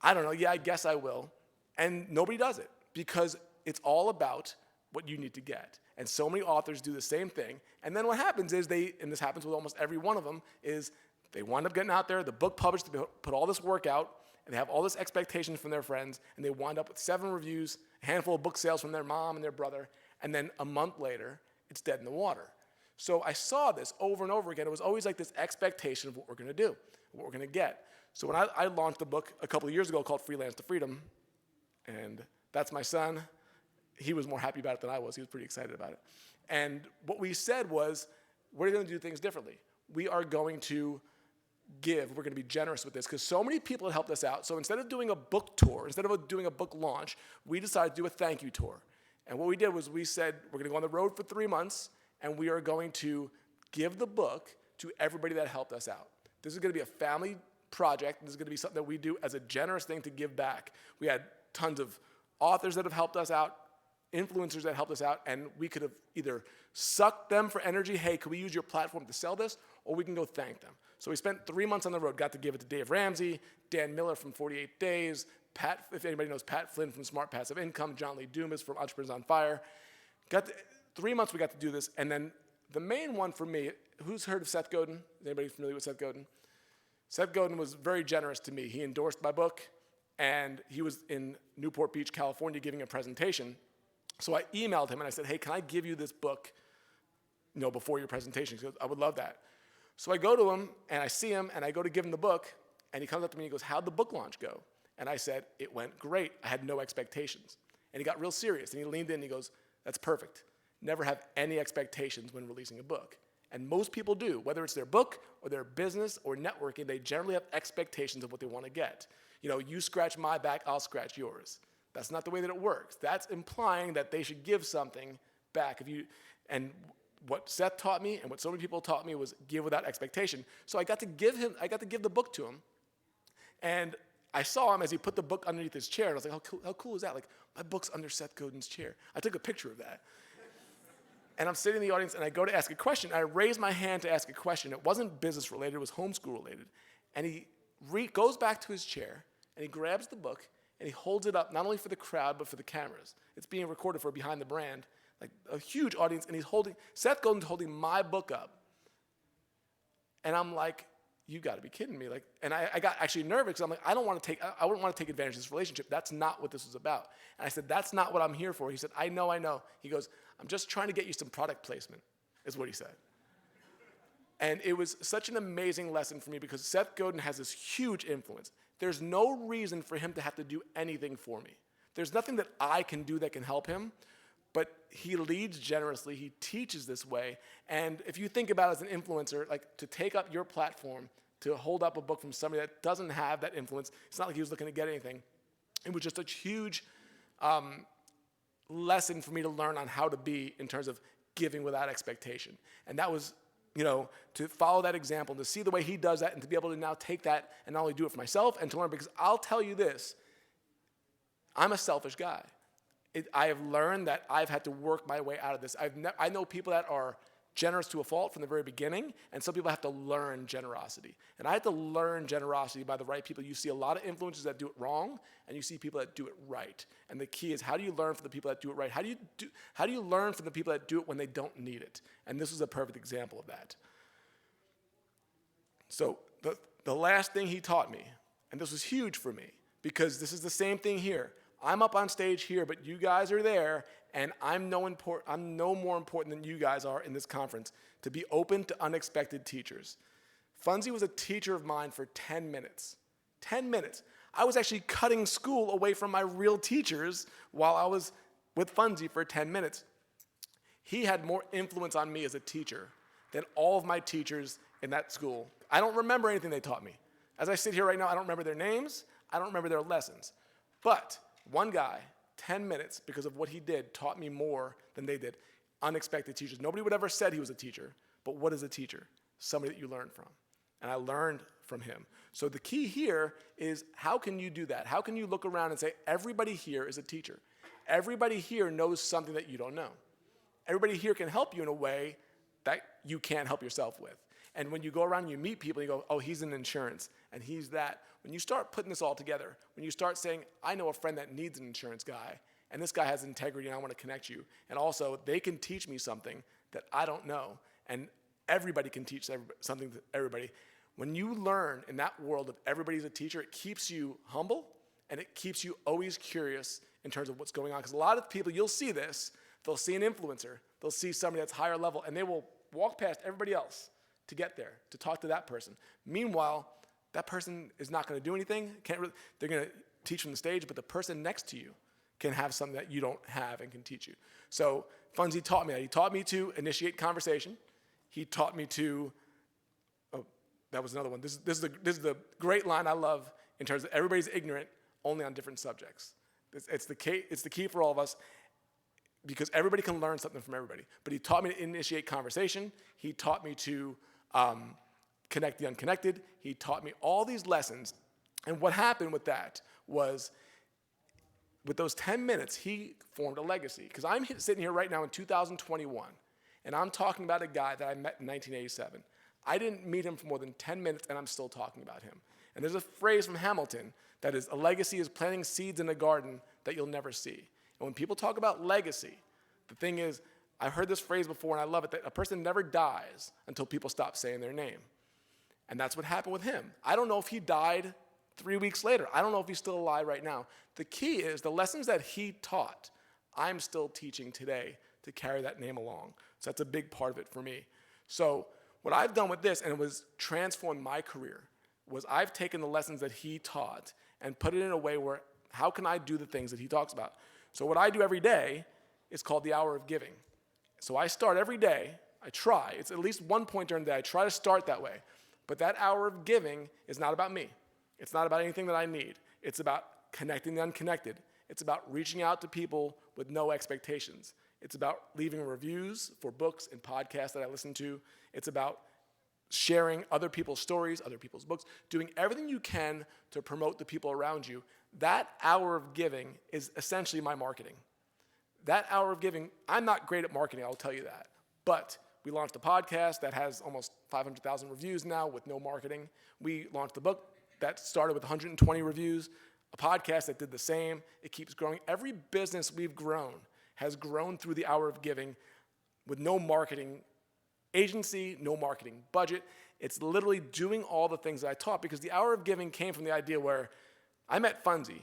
I don't know, yeah, I guess I will. And nobody does it because it's all about what you need to get. And so many authors do the same thing. And then what happens is and this happens with almost every one of them, is they wind up getting out there, the book published, they put all this work out, and they have all this expectation from their friends, and they wind up with 7 reviews, a handful of book sales from their mom and their brother, and then a month later, it's dead in the water. So I saw this over and over again. It was always like this expectation of what we're going to do, what we're going to get. So when I launched a book a couple of years ago called Freelance to Freedom, and that's my son. He was more happy about it than I was. He was pretty excited about it. And what we said was, we're going to do things differently. We are going to give. We're going to be generous with this because so many people had helped us out. So instead of doing a book tour, instead of doing a book launch, we decided to do a thank you tour. And what we did was we said, we're going to go on the road for 3 months, and we are going to give the book to everybody that helped us out. This is going to be a family project. This is going to be something that we do as a generous thing to give back. We had tons of authors that have helped us out, influencers that helped us out, and we could have either sucked them for energy, hey, could we use your platform to sell this, or we can go thank them. So we spent 3 months on the road, got to give it to Dave Ramsey, Dan Miller from 48 Days, Pat, if anybody knows Pat Flynn from Smart Passive Income, John Lee Dumas from Entrepreneurs on Fire. 3 months we got to do this, and then the main one for me, who's heard of Seth Godin? Is anybody familiar with Seth Godin? Seth Godin was very generous to me. He endorsed my book, and he was in Newport Beach, California, giving a presentation. So I emailed him and I said, hey, can I give you this book, before your presentation? He goes, I would love that. So I go to him and I see him and I go to give him the book, and he comes up to me and he goes, how'd the book launch go? And I said, it went great. I had no expectations. And he got real serious and he leaned in and he goes, that's perfect. Never have any expectations when releasing a book. And most people do, whether it's their book or their business or networking, they generally have expectations of what they want to get. You scratch my back, I'll scratch yours. That's not the way that it works. That's implying that they should give something back. And what Seth taught me and what so many people taught me was give without expectation. So I got to give the book to him. And I saw him as he put the book underneath his chair, and I was like, how cool is that? Like, my book's under Seth Godin's chair. I took a picture of that. And I'm sitting in the audience, and I go to ask a question. I raised my hand to ask a question. It wasn't business related, it was homeschool related. And he goes back to his chair, and he grabs the book, and he holds it up, not only for the crowd, but for the cameras. It's being recorded for Behind the Brand, like a huge audience, and Seth Godin's holding my book up. And I'm like, you gotta be kidding me. And I got actually nervous because I'm like, I wouldn't want to take advantage of this relationship. That's not what this was about. And I said, that's not what I'm here for. He said, I know. He goes, I'm just trying to get you some product placement, is what he said. And it was such an amazing lesson for me because Seth Godin has this huge influence. There's no reason for him to have to do anything for me. There's nothing that I can do that can help him, but he leads generously, he teaches this way, and if you think about it as an influencer, to take up your platform, to hold up a book from somebody that doesn't have that influence, it's not like he was looking to get anything. It was just a huge lesson for me to learn on how to be in terms of giving without expectation. And that was, to follow that example, to see the way he does that, and to be able to now take that and not only do it for myself and to learn, because I'll tell you this, I'm a selfish guy. I have learned that I've had to work my way out of this. I know people that are generous to a fault from the very beginning, and some people have to learn generosity. And I had to learn generosity by the right people. You see a lot of influencers that do it wrong, and you see people that do it right. And the key is, how do you learn from the people that do it right? How do you learn from the people that do it when they don't need it? And this is a perfect example of that. So the last thing he taught me, and this was huge for me, because this is the same thing here. I'm up on stage here, but you guys are there, and I'm no more important than you guys are in this conference, to be open to unexpected teachers. Funzie was a teacher of mine for 10 minutes. 10 minutes. I was actually cutting school away from my real teachers while I was with Funzie for 10 minutes. He had more influence on me as a teacher than all of my teachers in that school. I don't remember anything they taught me. As I sit here right now, I don't remember their names, I don't remember their lessons. But one guy, 10 minutes, because of what he did, taught me more than they did. Unexpected teachers. Nobody would ever said he was a teacher, but what is a teacher? Somebody that you learn from. And I learned from him. So the key here is, how can you do that? How can you look around and say, everybody here is a teacher? Everybody here knows something that you don't know. Everybody here can help you in a way that you can't help yourself with. And when you go around and you meet people, and you go, oh, he's in insurance, and he's that. When you start putting this all together, when you start saying, I know a friend that needs an insurance guy, and this guy has integrity, and I want to connect you, and also they can teach me something that I don't know, and everybody can teach something to everybody. When you learn in that world of everybody's a teacher, it keeps you humble, and it keeps you always curious in terms of what's going on. Because a lot of people, you'll see this, they'll see an influencer, they'll see somebody that's higher level, and they will walk past everybody else to get there, to talk to that person. Meanwhile, that person is not going to do anything. They're going to teach from the stage, but the person next to you can have something that you don't have and can teach you. So Funzie taught me that. He taught me to initiate conversation. He taught me to, that was another one. This is the great line I love in terms of everybody's ignorant only on different subjects. It's the key for all of us, because everybody can learn something from everybody. But he taught me to initiate conversation. He taught me to connect the unconnected. He taught me all these lessons. And what happened with that was, with those 10 minutes, he formed a legacy. Because I'm sitting here right now in 2021, and I'm talking about a guy that I met in 1987. I didn't meet him for more than 10 minutes, and I'm still talking about him. And there's a phrase from Hamilton that is, a legacy is planting seeds in a garden that you'll never see. And when people talk about legacy, the thing is, I've heard this phrase before, and I love it, that a person never dies until people stop saying their name. And that's what happened with him. I don't know if he died 3 weeks later. I don't know if he's still alive right now. The key is the lessons that he taught, I'm still teaching today to carry that name along. So that's a big part of it for me. So what I've done with this, and it was transformed my career, was I've taken the lessons that he taught and put it in a way where how can I do the things that he talks about? So what I do every day is called the hour of giving. So I start every day, I try, it's at least one point during the day, I try to start that way. But that hour of giving is not about me. It's not about anything that I need. It's about connecting the unconnected. It's about reaching out to people with no expectations. It's about leaving reviews for books and podcasts that I listen to. It's about sharing other people's stories, other people's books, doing everything you can to promote the people around you. That hour of giving is essentially my marketing. That hour of giving, I'm not great at marketing, I'll tell you that. But we launched a podcast that has almost 500,000 reviews now with no marketing. We launched a book that started with 120 reviews, a podcast that did the same. It keeps growing. Every business we've grown has grown through the hour of giving with no marketing agency, no marketing budget. It's literally doing all the things that I taught, because the hour of giving came from the idea where I met Funzy.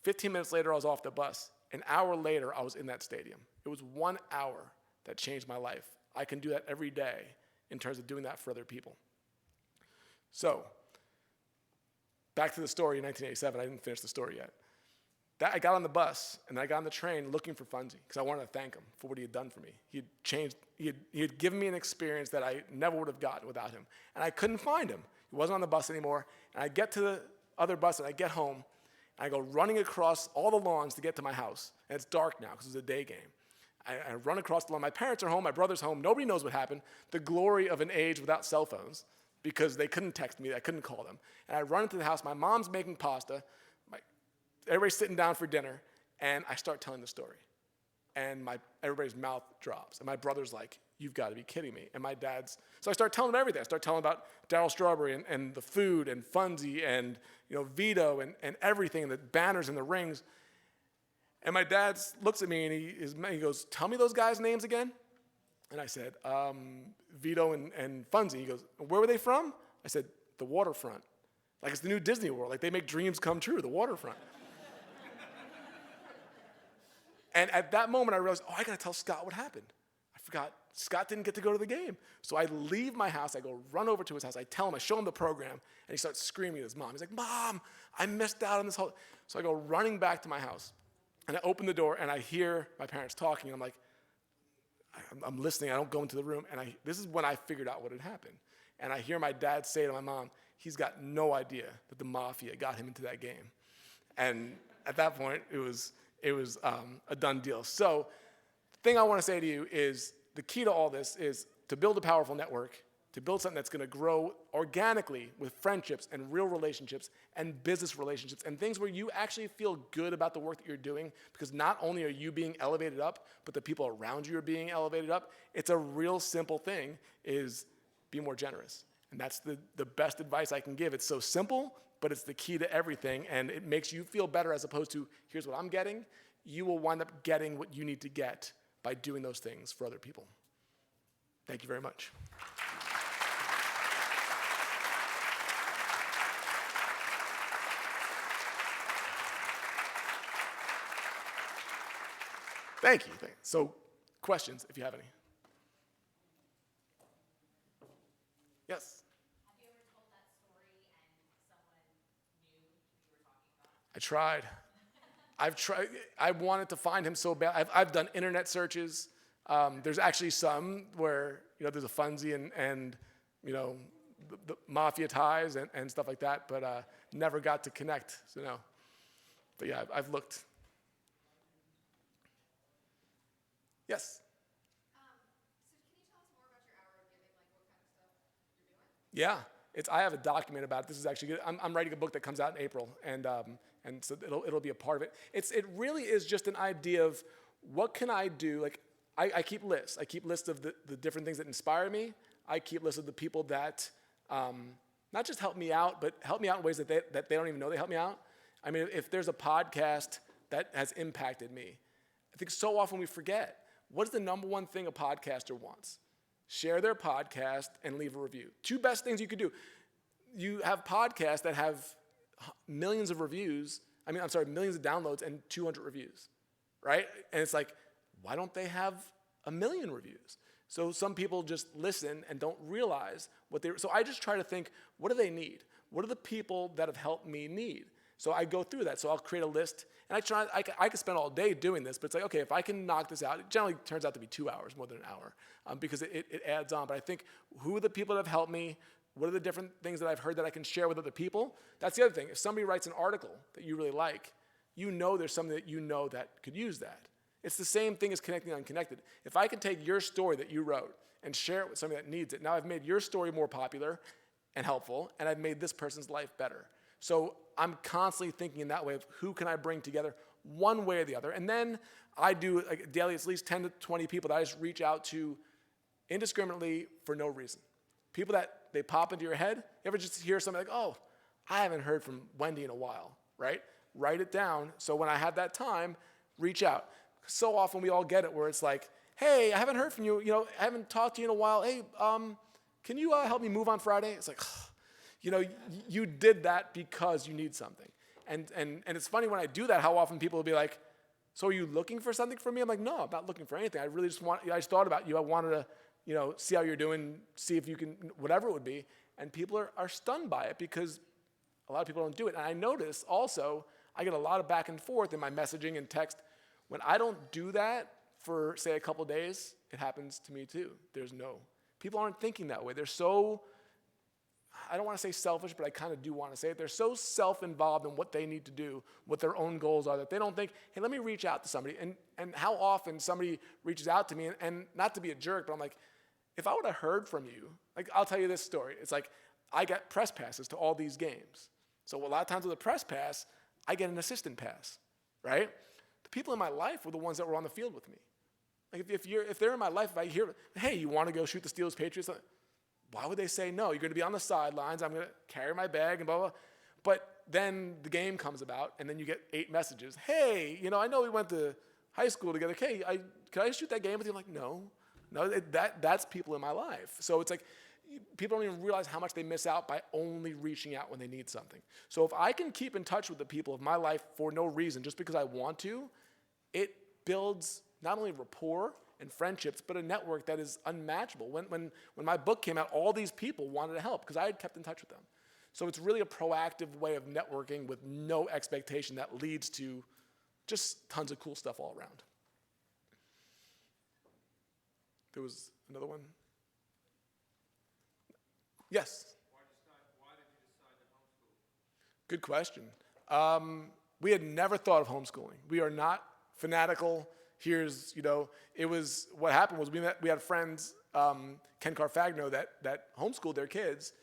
15 minutes later, I was off the bus. An hour later, I was in that stadium. It was 1 hour that changed my life. I can do that every day in terms of doing that for other people. So, back to the story in 1987. I didn't finish the story yet. I got on the bus, and I got on the train looking for Funzy, because I wanted to thank him for what he had done for me. He had given me an experience that I never would have gotten without him. And I couldn't find him. He wasn't on the bus anymore. And I get to the other bus, and I get home, and I go running across all the lawns to get to my house. And it's dark now, because it was a day game. I run across the lawn. My parents are home. My brother's home. Nobody knows what happened. The glory of an age without cell phones, because they couldn't text me. I couldn't call them. And I run into the house. My mom's making pasta. Everybody's sitting down for dinner, and I start telling the story. And everybody's mouth drops. And my brother's like, "You've got to be kidding me." And my dad's, so I start telling him everything. I start telling him about Darryl Strawberry and the food and Funzy and Vito and everything, and the banners and the rings. And my dad looks at me and he goes, "Tell me those guys' names again." And I said, Vito and Funzy. He goes, "Where were they from?" I said, "The waterfront." Like it's the new Disney World. Like they make dreams come true, the waterfront. And at that moment, I realized, I got to tell Scott what happened. I forgot. Scott didn't get to go to the game. So I leave my house. I go run over to his house. I tell him, I show him the program. And he starts screaming at his mom. He's like, "Mom, I missed out on this whole." So I go running back to my house. And I open the door, and I hear my parents talking. I'm like, I'm listening. I don't go into the room. And this is when I figured out what had happened. And I hear my dad say to my mom, he's got no idea that the mafia got him into that game. And at that point, it was a done deal. So the thing I want to say to you is the key to all this is to build a powerful network, to build something that's going to grow organically with friendships and real relationships and business relationships and things where you actually feel good about the work that you're doing, because not only are you being elevated up, but the people around you are being elevated up. It's a real simple thing, is be more generous. And that's the best advice I can give. It's so simple, but it's the key to everything, and it makes you feel better as opposed to, here's what I'm getting. You will wind up getting what you need to get by doing those things for other people. Thank you very much. Thank you. So, questions, if you have any. Yes? Have you ever told that story and someone knew who you were talking about? I tried. I've tried. I wanted to find him so bad. I've done internet searches. There's actually some where there's a Funzy and the mafia ties and stuff like that, but never got to connect. So no. But yeah, I've looked. Yes. So can you tell us more about your hour of giving, like what kind of stuff you're doing? Yeah, I have a document about it. This is actually good. I'm writing a book that comes out in April, and so it'll be a part of it. It really is just an idea of what can I do. Like I keep lists. I keep lists of the different things that inspire me. I keep lists of the people that not just help me out, but help me out in ways that they don't even know they help me out. I mean, if there's a podcast that has impacted me, I think so often we forget. What is the number one thing a podcaster wants? Share their podcast and leave a review. Two best things you could do. You have podcasts that have millions of reviews. Millions of downloads and 200 reviews, right? And it's like, why don't they have 1 million reviews? So some people just listen and don't realize so I just try to think, what do they need? What do the people that have helped me need? So I go through that. So I'll create a list, and I could spend all day doing this, but it's like, okay, if I can knock this out, it generally turns out to be 2 hours more than an hour, because it adds on. But I think, who are the people that have helped me? What are the different things that I've heard that I can share with other people? That's the other thing. If somebody writes an article that you really like, there's somebody that that could use that. It's the same thing as connecting unconnected. If I can take your story that you wrote and share it with somebody that needs it, now I've made your story more popular and helpful, and I've made this person's life better. So I'm constantly thinking in that way of, who can I bring together one way or the other? And then I do, like, daily, it's at least 10 to 20 people that I just reach out to indiscriminately for no reason. People that they pop into your head. You ever just hear something like, oh, I haven't heard from Wendy in a while, right? Write it down, so when I have that time, reach out. So often we all get it where it's like, hey, I haven't heard from you, I haven't talked to you in a while. Hey, can you help me move on Friday? It's like, you did that because you need something. And it's funny when I do that, how often people will be like, so are you looking for something from me? I'm like, no, I'm not looking for anything. I just thought about you. I wanted to, see how you're doing, see if you can, whatever it would be. And people are stunned by it because a lot of people don't do it. And I notice also, I get a lot of back and forth in my messaging and text. When I don't do that for, say, a couple days, it happens to me too. People aren't thinking that way. They're so, I don't want to say selfish, but I kind of do want to say it. They're so self-involved in what they need to do, what their own goals are, that they don't think, hey, let me reach out to somebody. And how often somebody reaches out to me, and not to be a jerk, but I'm like, if I would have heard from you, like, I'll tell you this story. It's like, I got press passes to all these games. So a lot of times with a press pass, I get an assistant pass, right? The people in my life were the ones that were on the field with me. Like, if they're in my life, if I hear, hey, you want to go shoot the Steelers Patriots? Why would they say no? You're going to be on the sidelines. I'm going to carry my bag and blah, blah, blah. But then the game comes about, and then you get 8 messages. Hey, I know we went to high school together. Hey, can I shoot that game with you? I'm like, no, that's people in my life. So it's like, people don't even realize how much they miss out by only reaching out when they need something. So if I can keep in touch with the people of my life for no reason, just because I want to, it builds not only rapport and friendships, but a network that is unmatchable. When my book came out, all these people wanted to help because I had kept in touch with them. So it's really a proactive way of networking with no expectation that leads to just tons of cool stuff all around. There was another one. Yes? Why did you decide to homeschool? Good question. We had never thought of homeschooling. We are not fanatical. It was, what happened was we had friends, Ken Carfagno, that homeschooled their kids.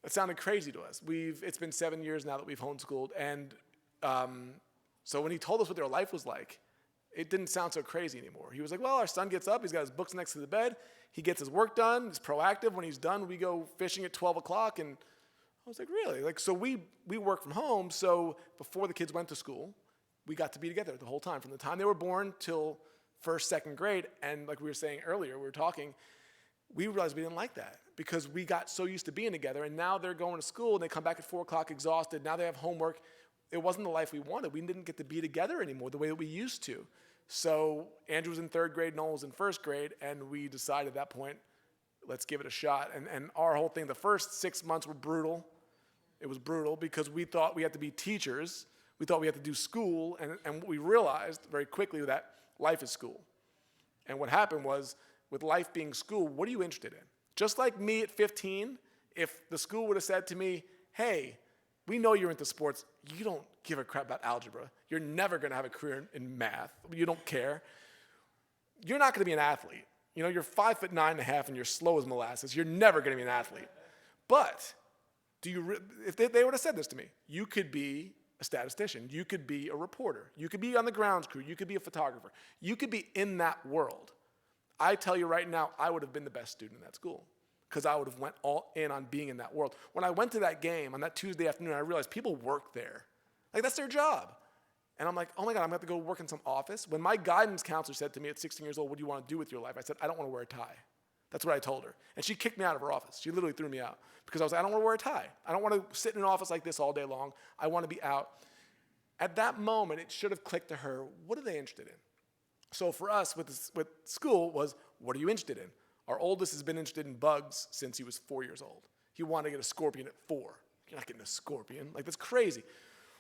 It sounded crazy to us. It's been 7 years now that we've homeschooled, and so when he told us what their life was like, it didn't sound so crazy anymore. He was like, well, our son gets up, he's got his books next to the bed, he gets his work done, he's proactive. When he's done, we go fishing at 12 o'clock, and I was like, really? So we work from home, so before the kids went to school, we got to be together the whole time, from the time they were born till first, second grade. And like we were saying earlier, we were talking, we realized we didn't like that because we got so used to being together, and now they're going to school and they come back at 4 o'clock exhausted. Now they have homework. It wasn't the life we wanted. We didn't get to be together anymore the way that we used to. So Andrew was in 3rd grade, Noel was in 1st grade, and we decided at that point, let's give it a shot. And our whole thing, the first 6 months were brutal. It was brutal because we thought we had to be teachers. We thought we had to do school, and what we realized very quickly that life is school. And what happened was, with life being school, what are you interested in? Just like me at 15, if the school would have said to me, hey, we know you're into sports, you don't give a crap about algebra, you're never going to have a career in math, you don't care, you're not going to be an athlete. You're 5'9.5" and you're slow as molasses, you're never going to be an athlete. But if they would have said this to me, you could be a statistician, you could be a reporter, you could be on the grounds crew, you could be a photographer, you could be in that world. I tell you right now, I would have been the best student in that school because I would have went all in on being in that world. When I went to that game on that Tuesday afternoon, I realized people work there. Like, that's their job. And I'm like, oh my God, I'm going to have to go work in some office. When my guidance counselor said to me at 16 years old, what do you want to do with your life? I said, I don't want to wear a tie. That's what I told her. And she kicked me out of her office. She literally threw me out because I was like, I don't want to wear a tie. I don't want to sit in an office like this all day long. I want to be out. At that moment, it should have clicked to her, what are they interested in? So for us with school was, what are you interested in? Our oldest has been interested in bugs since he was 4 years old. He wanted to get a scorpion at 4. You're not getting a scorpion. Like, that's crazy.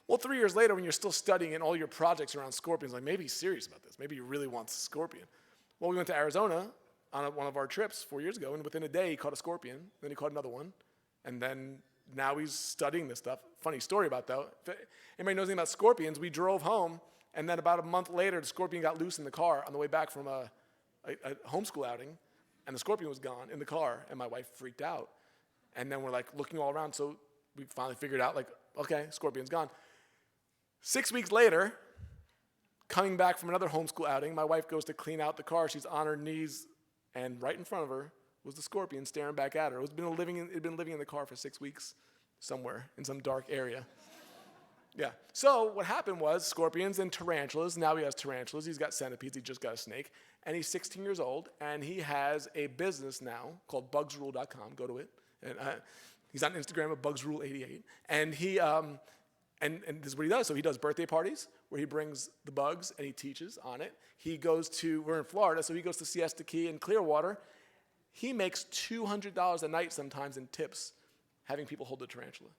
Well, 3 years later, when you're still studying and all your projects around scorpions, like, maybe he's serious about this. Maybe he really wants a scorpion. Well, we went to Arizona on one of our trips 4 years ago, and within a day, he caught a scorpion. Then he caught another one. And then now he's studying this stuff. Funny story about that. If anybody knows anything about scorpions, we drove home, and then about a month later, the scorpion got loose in the car on the way back from a homeschool outing, and the scorpion was gone in the car, and my wife freaked out. And then we're like looking all around, so we finally figured out, like, okay, scorpion's gone. 6 weeks later, coming back from another homeschool outing, my wife goes to clean out the car. She's on her knees, and right in front of her was the scorpion staring back at her. It had been living in the car for 6 weeks somewhere in some dark area. Yeah. So what happened was scorpions and tarantulas. Now he has tarantulas. He's got centipedes. He just got a snake. And he's 16 years old, and he has a business now called bugsrule.com. Go to it. And he's on Instagram at bugsrule88. And he and this is what he does. So he does birthday parties where he brings the bugs and he teaches on it. He goes to, we're in Florida, so he goes to Siesta Key in Clearwater. He makes $200 a night sometimes in tips having people hold the tarantula.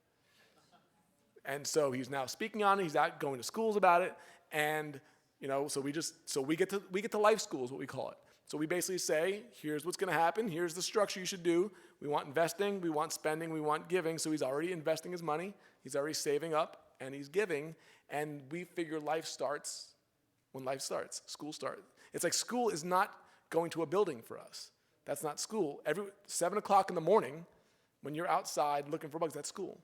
And so he's now speaking on it. He's out going to schools about it. And, you know, so we get to life school is what we call it. So we basically say, here's what's going to happen. Here's the structure you should do. We want investing. We want spending. We want giving. So he's already investing his money. He's already saving up. And he's giving. And we figure life starts when life starts. School starts. It's like school is not going to a building for us. That's not school. 7 o'clock in the morning, when you're outside looking for bugs, that's school.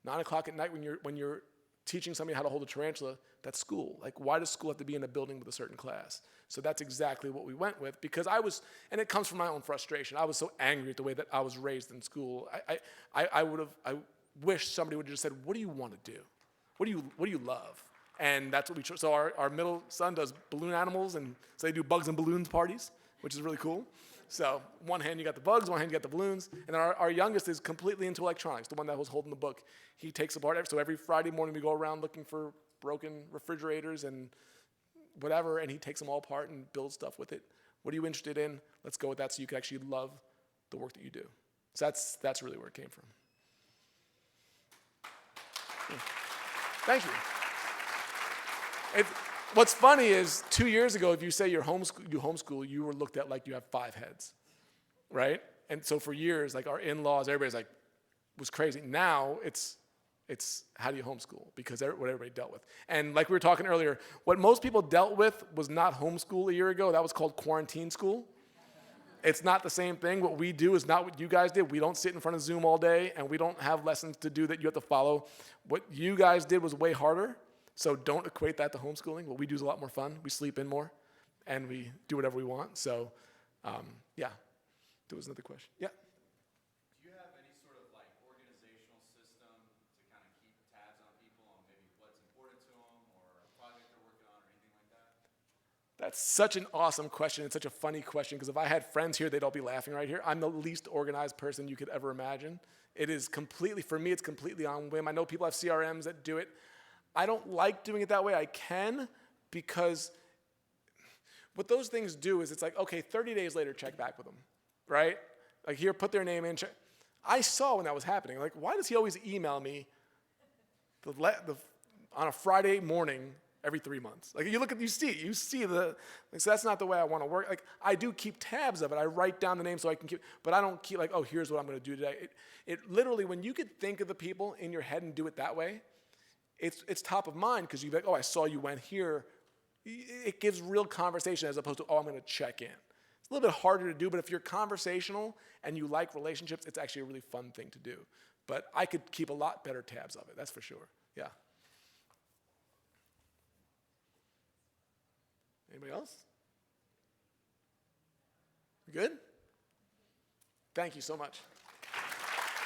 9 o'clock at night when you're teaching somebody how to hold a tarantula, that's school. Like, why does school have to be in a building with a certain class? So that's exactly what we went with, because and it comes from my own frustration. I was so angry at the way that I was raised in school. I wish somebody would have just said, what do you want to do? What do you love? And that's what we chose. So our middle son does balloon animals, and so they do bugs and balloons parties, which is really cool. So one hand you got the bugs, one hand you got the balloons, and then our youngest is completely into electronics, the one that was holding the book. He takes apart, so every Friday morning we go around looking for broken refrigerators and whatever, and he takes them all apart and builds stuff with it. What are you interested in? Let's go with that so you can actually love the work that you do. So that's really where it came from. Yeah. Thank you. What's funny is 2 years ago, if you say you homeschool, you were looked at like you have 5 heads, right? And so for years, like our in-laws, everybody's like, was crazy. Now it's how do you homeschool? Because what everybody dealt with. And like we were talking earlier, what most people dealt with was not homeschool a year ago. That was called quarantine school. It's not the same thing. What we do is not what you guys did. We don't sit in front of Zoom all day, and we don't have lessons to do that you have to follow. What you guys did was way harder. So don't equate that to homeschooling. What we do is a lot more fun. We sleep in more, and we do whatever we want. So, yeah. There was another question. Yeah. Do you have any sort of like organizational system to kind of keep tabs on people on maybe what's important to them or a project they're working on or anything like that? That's such an awesome question. It's such a funny question because if I had friends here, they'd all be laughing right here. I'm the least organized person you could ever imagine. It is completely, for me, it's completely on whim. I know people have CRMs that do it. I don't like doing it that way. I can, because what those things do is it's like, okay, 30 days later, check back with them, right? Like here, put their name in. I saw when that was happening. Like, why does he always email me on a Friday morning every 3 months? Like you see so that's not the way I want to work. Like I do keep tabs of it. I write down the name so I can keep, but I don't keep like, oh, here's what I'm going to do today. It literally, when you could think of the people in your head and do it that way, it's top of mind because you're like, oh, I saw you went here. It gives real conversation as opposed to, oh, I'm going to check in. It's a little bit harder to do, but if you're conversational and you like relationships, it's actually a really fun thing to do. But I could keep a lot better tabs of it, that's for sure. Yeah. Anybody else? You good? Thank you so much.